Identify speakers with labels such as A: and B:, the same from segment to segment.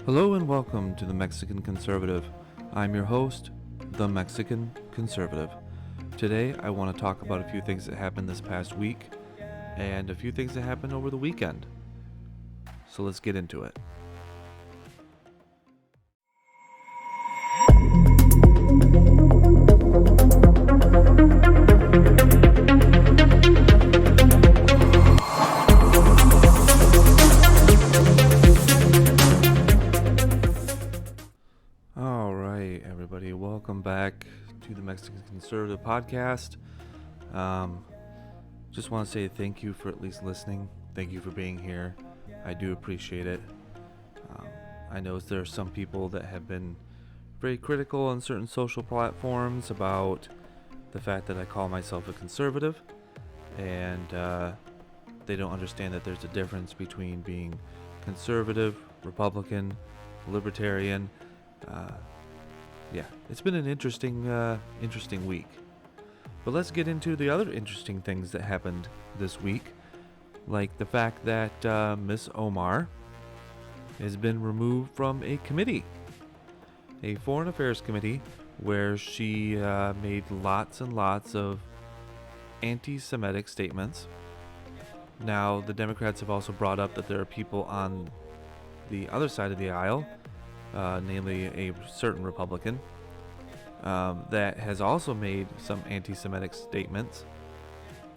A: Hello and welcome to the Mexican Conservative. I'm your host, the Mexican Conservative. Today I want to talk about a few things that happened this past week and a few things that happened over the weekend. So let's get into it. Alright, everybody, welcome back to the Mexican Conservative podcast. Just want to say thank you for at least listening. Thank you for being here. I do appreciate it. I know there are some people that have been very critical on certain social platforms about the fact that I call myself a conservative, and they don't understand that there's a difference between being conservative, Republican, libertarian. It's been an interesting week. But let's get into the other interesting things that happened this week, like the fact that Miss Omar has been removed from a committee, a foreign affairs committee, where she made lots and lots of anti-Semitic statements. Now, the Democrats have also brought up that there are people on the other side of the aisle, namely a certain Republican, that has also made some anti-Semitic statements.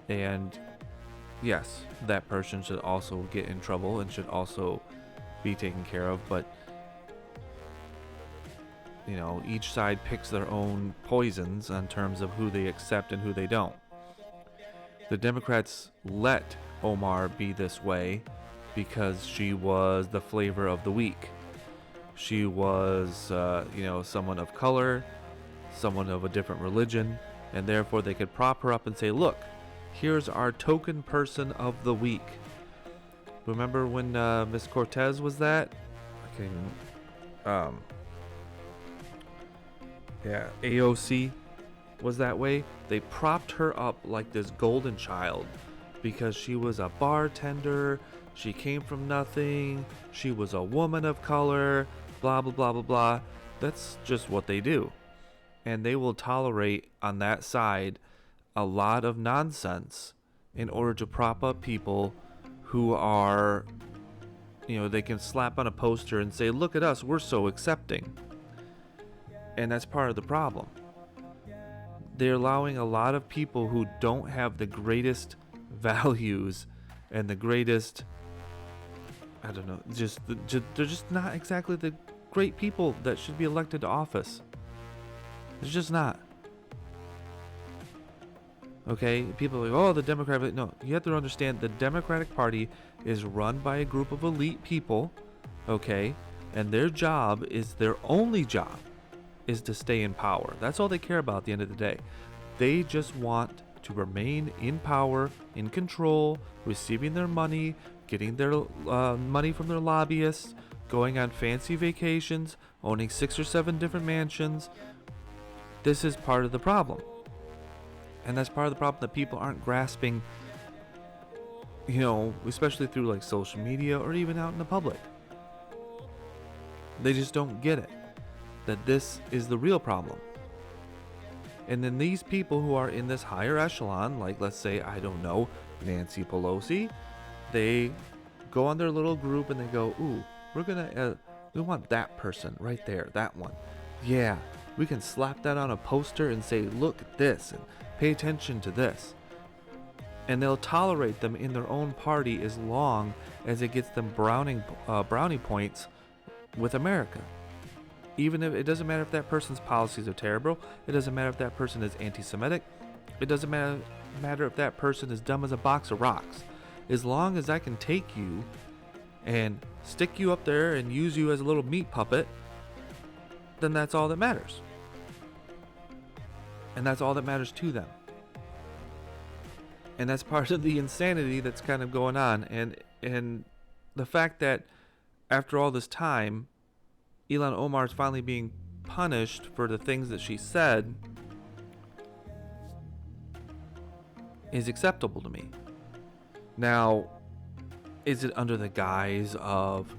A: And yes, that person should also get in trouble and should also be taken care of. But, you know, each side picks their own poisons in terms of who they accept and who they don't. The Democrats let Omar be this way because she was the flavor of the week. She was, someone of color, someone of a different religion, and therefore they could prop her up and say, look, here's our token person of the week. Remember when Miss Cortez was that? AOC was that way. They propped her up like this golden child because she was a bartender, she came from nothing, she was a woman of color, blah, blah, blah, blah, blah. That's just what they do. And they will tolerate on that side a lot of nonsense in order to prop up people who are, they can slap on a poster and say, look at us, we're so accepting. And that's part of the problem. They're allowing a lot of people who don't have the greatest values and the greatest, they're just not exactly the great people that should be elected to office. It's just not. Okay, people are like, oh, the Democratic. No, you have to understand the Democratic Party is run by a group of elite people, okay, and their only job is to stay in power. That's all they care about at the end of the day. They just want to remain in power, in control, receiving their money, getting their money from their lobbyists, going on fancy vacations, owning 6 or 7 different mansions. This is part of the problem. And that's part of the problem that people aren't grasping, especially through like social media or even out in the public. They just don't get it, that this is the real problem. And then these people who are in this higher echelon, like let's say, Nancy Pelosi, they go on their little group and they go, ooh, we want that person right there, that one. Yeah, we can slap that on a poster and say, look at this and pay attention to this. And they'll tolerate them in their own party as long as it gets them brownie points with America. Even if it doesn't matter if that person's policies are terrible, it doesn't matter if that person is anti-Semitic, it doesn't matter if that person is dumb as a box of rocks. As long as I can take you and stick you up there and use you as a little meat puppet, then that's all that matters. And that's all that matters to them. And that's part of the insanity that's kind of going on. And the fact that after all this time, Ilhan Omar is finally being punished for the things that she said is acceptable to me. Now, is it under the guise of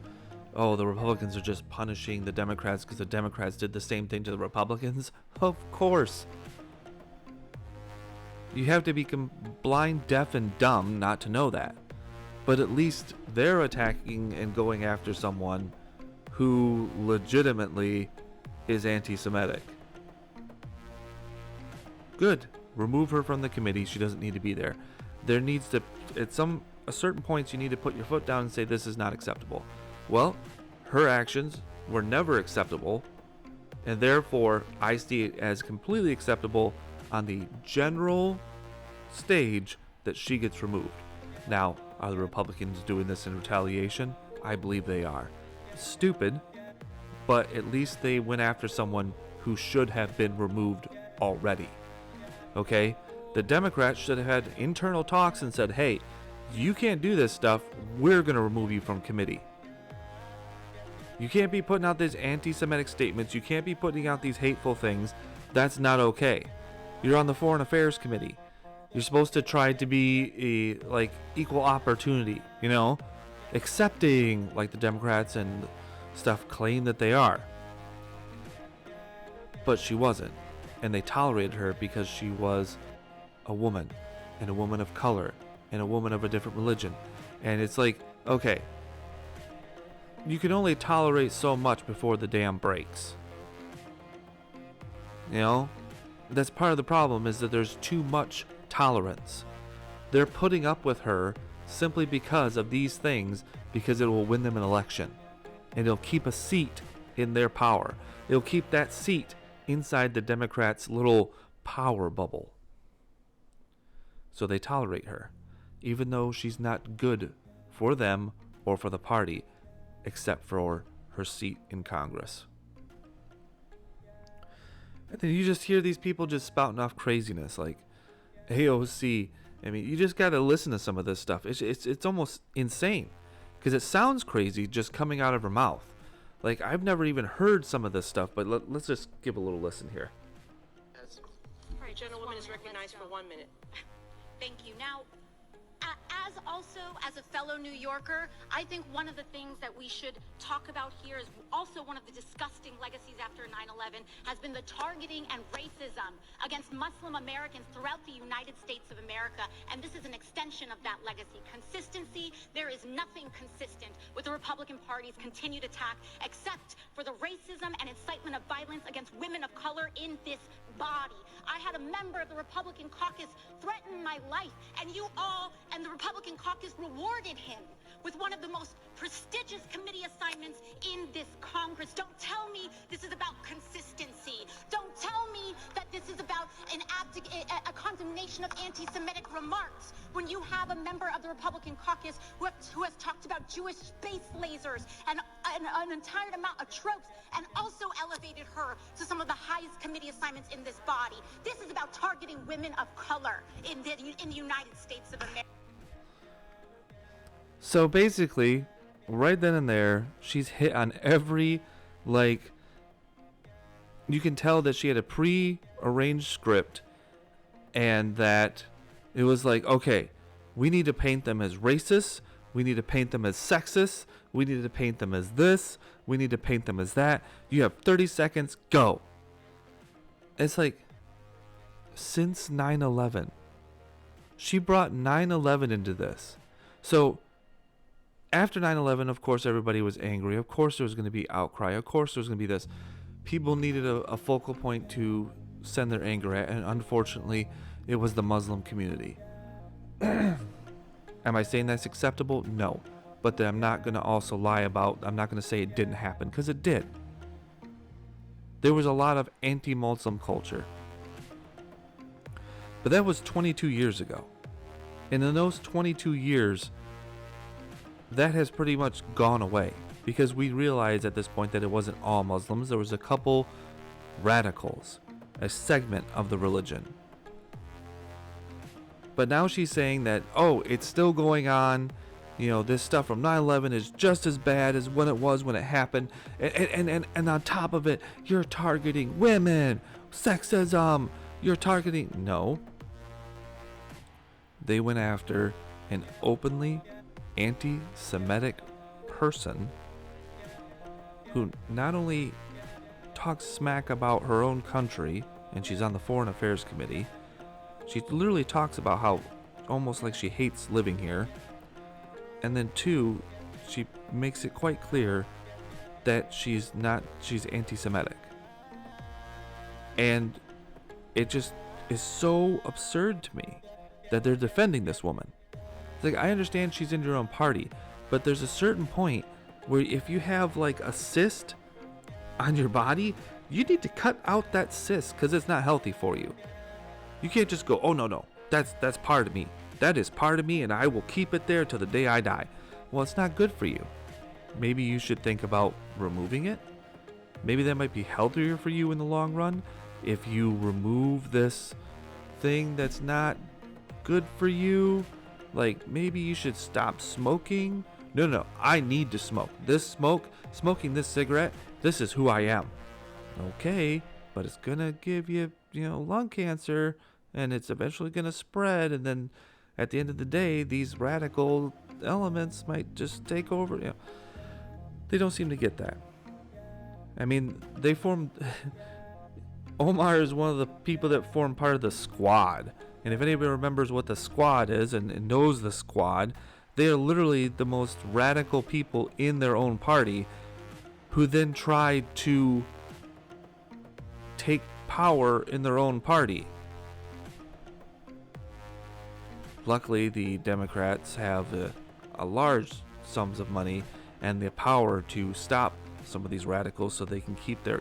A: oh, the Republicans are just punishing the Democrats because the Democrats did the same thing to the Republicans. Of course. You have to be blind, deaf, and dumb not to know that. But at least they're attacking and going after someone who legitimately is anti-Semitic. Good. Remove her from the committee. She doesn't need to be there. There needs to, at certain points, you need to put your foot down and say this is not acceptable. Well, her actions were never acceptable, and therefore I see it as completely acceptable on the general stage that she gets removed. Now, are the Republicans doing this in retaliation? I believe they are. Stupid, but at least they went after someone who should have been removed already. Okay? The Democrats should have had internal talks and said, hey, you can't do this stuff. We're going to remove you from committee. You can't be putting out these anti-Semitic statements. You can't be putting out these hateful things. That's not okay. You're on the Foreign Affairs Committee. You're supposed to try to be equal opportunity, accepting like the Democrats and stuff claim that they are. But she wasn't. And they tolerated her because she was a woman, and a woman of color, and a woman of a different religion. And it's like, okay, you can only tolerate so much before the dam breaks. That's part of the problem, is that there's too much tolerance. They're putting up with her simply because of these things, because it will win them an election. And it'll keep a seat in their power. It'll keep that seat inside the Democrats' little power bubble. So they tolerate her, even though she's not good for them or for the party, except for her seat in Congress. And then you just hear these people just spouting off craziness like AOC. I mean, you just got to listen to some of this stuff. It's almost insane because it sounds crazy just coming out of her mouth. Like, I've never even heard some of this stuff, but let's just give a little listen here.
B: All right, gentlewoman is recognized for 1 minute.
C: Thank you. Now, as a fellow New Yorker, I think one of the things that we should talk about here is also one of the disgusting legacies after 9/11 has been the targeting and racism against Muslim Americans throughout the United States of America. And this is an extension of that legacy. Consistency, there is nothing consistent with the Republican Party's continued attack except for the racism and incitement of violence against women of color in this body. I had a member of the Republican caucus threaten my life, and you all and the Republican caucus rewarded him with one of the most prestigious committee assignments in this Congress. Don't tell me this is about consistency. Don't tell me that this is about a condemnation of anti-Semitic remarks when you have a member of the Republican caucus who has talked about Jewish space lasers and an entire amount of tropes, and also elevated her to some of the highest committee assignments in this body. This is about targeting women of color in the United States of America.
A: So basically, right then and there, she's hit on every, you can tell that she had a pre-arranged script, and that it was like, okay, we need to paint them as racist, we need to paint them as sexist, we need to paint them as this, we need to paint them as that. You have 30 seconds, go. It's like, since 9/11, she brought 9/11 into this. So after 9/11, of course, everybody was angry. Of course, there was going to be outcry. Of course, there was going to be this. People needed a focal point to send their anger at, and unfortunately, it was the Muslim community. Am I saying that's acceptable? No. But I'm not going to also lie about, I'm not going to say it didn't happen, because it did. There was a lot of anti-Muslim culture. But that was 22 years ago. And in those 22 years, that has pretty much gone away, because we realized at this point that it wasn't all Muslims. There was a couple radicals, a segment of the religion. But now she's saying that, oh, it's still going on. This stuff from 9/11 is just as bad as when it was when it happened. And on top of it, you're targeting women, sexism, you're targeting... No. They went after an openly anti-Semitic person who not only talks smack about her own country, and she's on the Foreign Affairs Committee. She literally talks about how almost like she hates living here. And then two, she makes it quite clear that she's anti-Semitic. And it just is so absurd to me that they're defending this woman. It's like, I understand she's in your own party, but there's a certain point where if you have like a cyst on your body, you need to cut out that cyst because it's not healthy for you. You can't just go, oh no, that's part of me. That is part of me and I will keep it there till the day I die. Well, it's not good for you. Maybe you should think about removing it. Maybe that might be healthier for you in the long run if you remove this thing that's not good for you. Like, maybe you should stop smoking. No, I need to smoke. Smoking this cigarette, this is who I am. Okay, but it's gonna give you, lung cancer, and it's eventually gonna spread, and then at the end of the day, these radical elements might just take over. They don't seem to get that. I mean, they formed... Omar is one of the people that formed part of the Squad. And if anybody remembers what the Squad is and knows the Squad, they are literally the most radical people in their own party who then tried to take power in their own party. Luckily, the Democrats have a large sums of money and the power to stop some of these radicals so they can keep their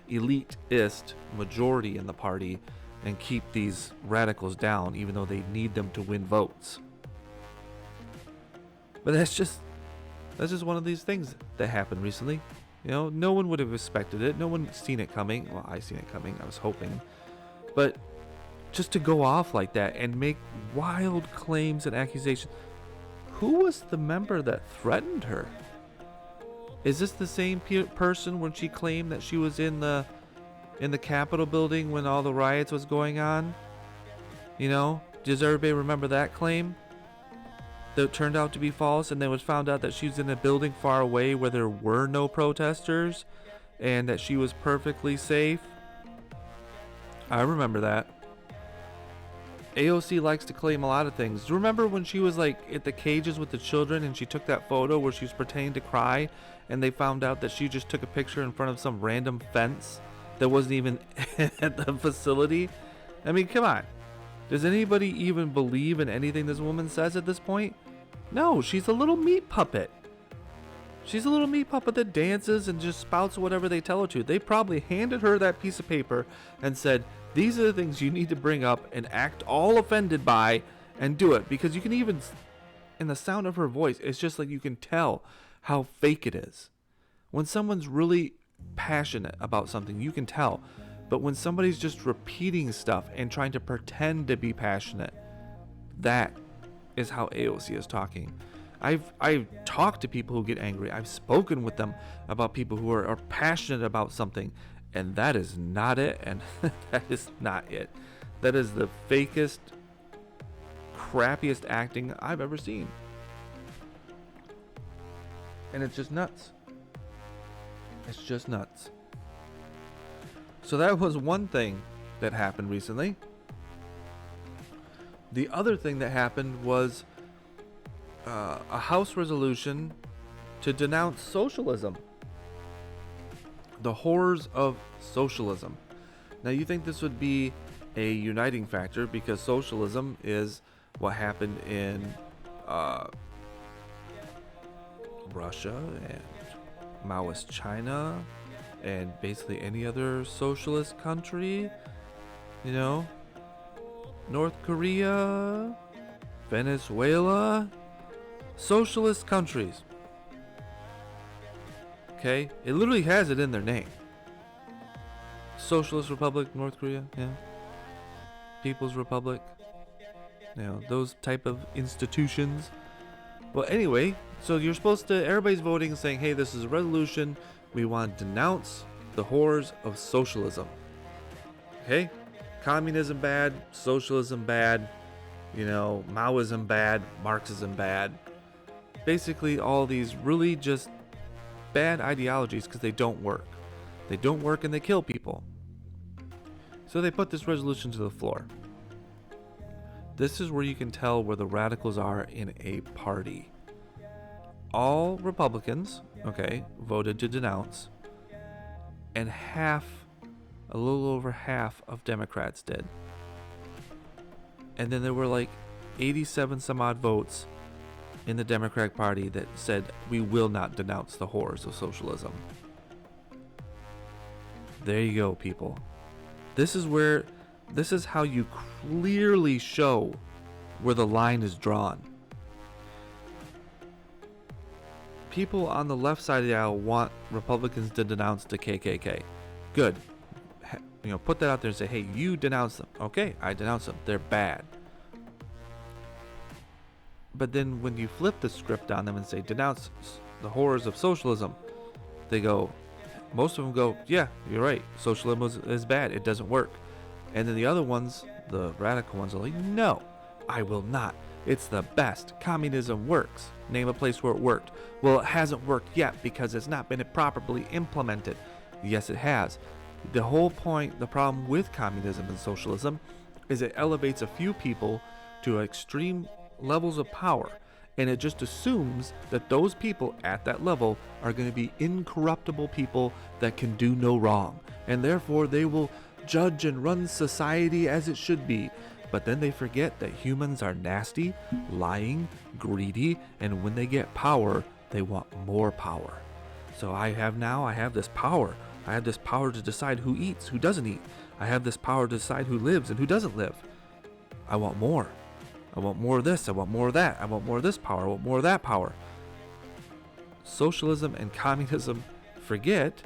A: elitist majority in the party and keep these radicals down, even though they need them to win votes. But that's just one of these things that happened recently. No one would have expected it. No one seen it coming. Well, I seen it coming. I was hoping. But just to go off like that and make wild claims and accusations. Who was the member that threatened her? Is this the same person when she claimed that she was in the Capitol building when all the riots was going on? Does everybody remember that claim? That turned out to be false, and then was found out that she was in a building far away where there were no protesters and that she was perfectly safe. I remember that. AOC likes to claim a lot of things. Remember when she was like at the cages with the children and she took that photo where she was pretending to cry and they found out that she just took a picture in front of some random fence that wasn't even at the facility? I mean, come on. Does anybody even believe in anything this woman says at this point? No, she's a little meat puppet. She's a little meat puppet that dances and just spouts whatever they tell her to. They probably handed her that piece of paper and said, these are the things you need to bring up and act all offended by and do it. Because you can even, in the sound of her voice, it's just like you can tell how fake it is. When someone's really passionate about something, you can tell. But when somebody's just repeating stuff and trying to pretend to be passionate, that is how AOC is talking. I've talked to people who get angry. I've spoken with them about people who are passionate about something, and that is not it. And that is not it. That is the fakest, crappiest acting I've ever seen. And it's just nuts. It's just nuts. So that was one thing that happened recently. The other thing that happened was a House resolution to denounce socialism. The horrors of socialism. Now you think this would be a uniting factor because socialism is what happened in Russia and Maoist China and basically any other socialist country, North Korea, Venezuela, socialist countries. Okay, it literally has it in their name. Socialist Republic, North Korea, yeah. People's Republic, those type of institutions. Well, anyway, so you're supposed to, everybody's voting saying, hey, this is a resolution. We want to denounce the horrors of socialism. Okay? Communism bad, socialism bad, Maoism bad, Marxism bad. Basically all these really just bad ideologies because they don't work. They don't work and they kill people. So they put this resolution to the floor. This is where you can tell where the radicals are in a party. All Republicans, okay, voted to denounce, and a little over half of Democrats did. And then there were like 87 some odd votes in the Democratic Party that said we will not denounce the horrors of socialism. There you go, people. This is how you clearly show where the line is drawn. People on the left side of the aisle want Republicans to denounce the KKK. Good. Put that out there and say, hey, you denounce them. Okay, I denounce them. They're bad. But then when you flip the script on them and say, denounce the horrors of socialism, most of them go, yeah, you're right. Socialism is bad. It doesn't work. And then the other ones, the radical ones, are like, no, I will not. It's the best. Communism works. Name a place where it worked. Well, it hasn't worked yet because it's not been properly implemented. Yes, it has. The whole point, the problem with communism and socialism is it elevates a few people to extreme levels of power. And it just assumes that those people at that level are going to be incorruptible people that can do no wrong. And therefore they will judge and run society as it should be. But then they forget that humans are nasty, lying, greedy, and when they get power, they want more power. So I have this power. I have this power to decide who eats, who doesn't eat. I have this power to decide who lives and who doesn't live. I want more. I want more of this. I want more of that. I want more of this power. I want more of that power. Socialism and communism forget,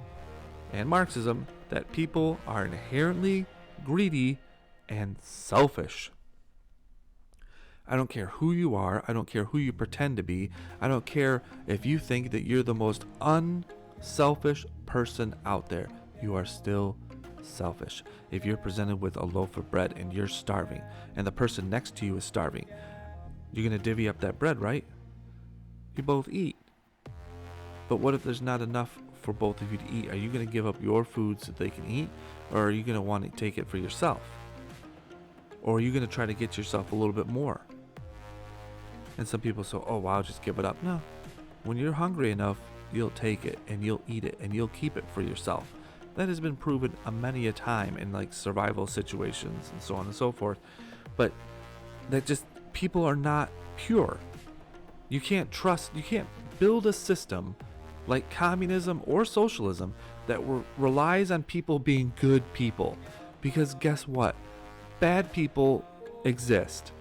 A: and Marxism, that people are inherently greedy and selfish. I don't care who you are. I don't care who you pretend to be. I don't care if you think that you're the most unselfish person out there. You are still selfish. If you're presented with a loaf of bread and you're starving and the person next to you is starving, you're going to divvy up that bread, right? You both eat. But what if there's not enough for both of you to eat? Are you going to give up your food so they can eat, or are you going to want to take it for yourself? Or are you going to try to get yourself a little bit more? And some people say, oh, well, I'll just give it up. No. When you're hungry enough, you'll take it and you'll eat it and you'll keep it for yourself. That has been proven many a time in like survival situations and so on and so forth. But that just, people are not pure. You can't build a system like communism or socialism that relies on people being good people. Because guess what? Bad people exist.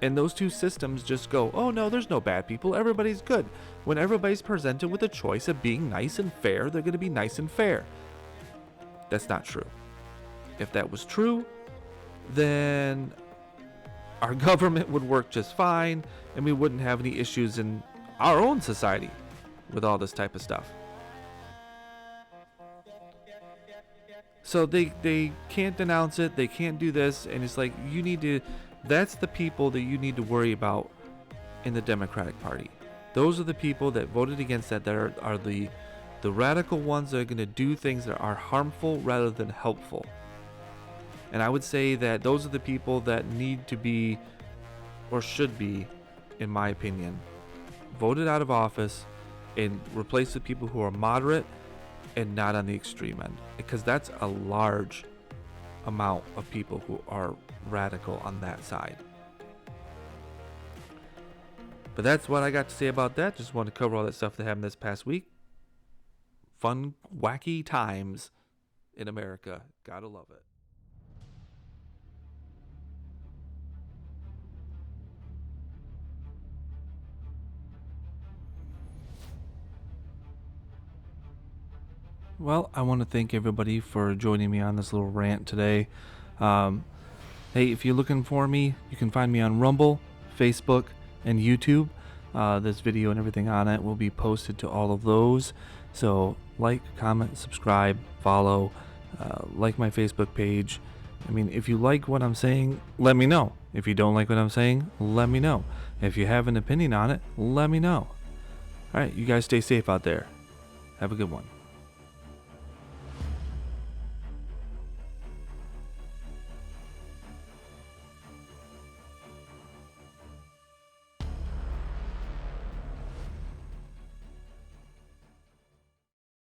A: And those two systems just go, oh no, there's no bad people, everybody's good. When everybody's presented with a choice of being nice and fair, they're going to be nice and fair. That's not true. If that was true, then our government would work just fine and we wouldn't have any issues in our own society with all this type of stuff. So they can't denounce it, they can't do this, and it's like that's the people that you need to worry about in the Democratic Party. Those are the people that voted against that are the radical ones that are going to do things that are harmful rather than helpful. And I would say that those are the people that need to be, or should be, in my opinion, voted out of office and replaced with people who are moderate and not on the extreme end. Because that's a large amount of people who are radical on that side. But that's what I got to say about that. Just wanted to cover all that stuff that happened this past week. Fun, wacky times in America. Gotta love it. Well, I want to thank everybody for joining me on this little rant today. Hey, if you're looking for me, you can find me on Rumble, Facebook, and YouTube. This video and everything on it will be posted to all of those. So like, comment, subscribe, follow, like my Facebook page. I mean, if you like what I'm saying, let me know. If you don't like what I'm saying, let me know. If you have an opinion on it, let me know. All right, you guys stay safe out there. Have a good one.